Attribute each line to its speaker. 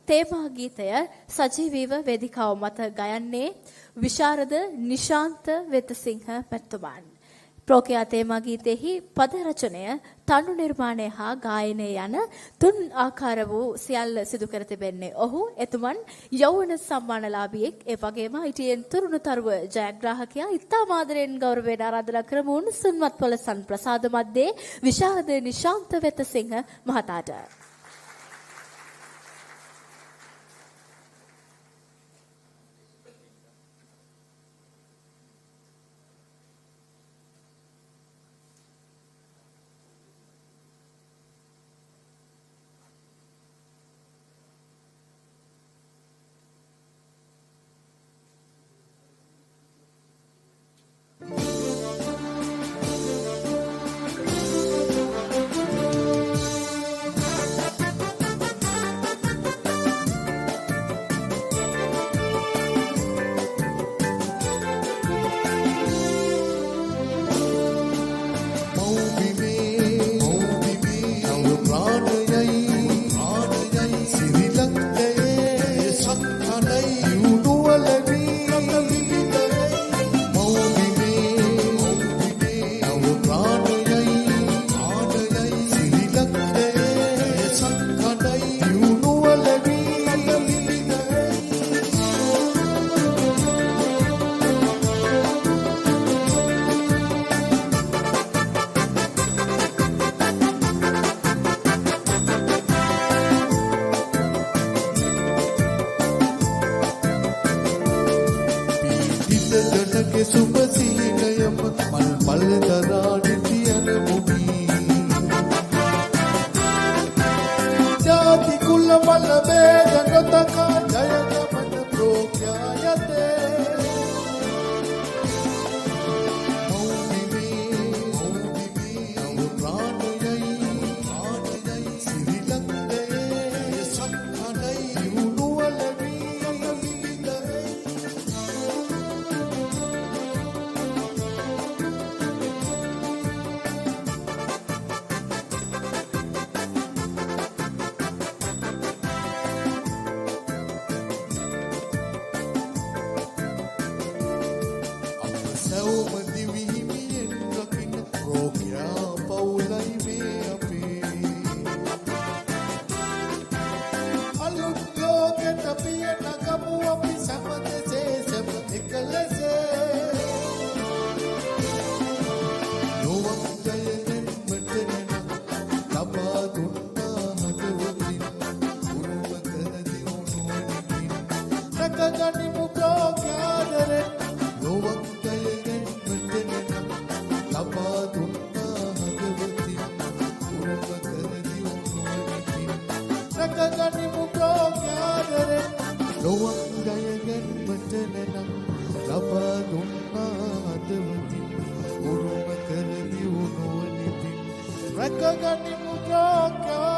Speaker 1: තේමා ගීතය සජීවීව වේදිකාව මත ගයන්නේ විශාරද නිශාන්ත වෙතසිංහ පැතුමන්. ප්‍රෝකියා තේමා ගීතෙහි පද රචනය, තනු නිර්මාණය හා ගායනය යන තුන් ආකාර වූ සියල්ල සිදු කර තිබෙන්නේ ඔහු. එතුමන් යෞවන සම්මානලාභියෙක්. ඒ වගේම ITN තුරුණුතරුව ජයග්‍රාහකයා ඉතා ආදරයෙන් ගෞරවයෙන් ආරාධනා කරමු උණුසුම්වත් පොළසන් ප්‍රසාද මැද්දේ විශාරද නිශාන්ත වෙතසිංහ මහතාට.
Speaker 2: Rakagani muka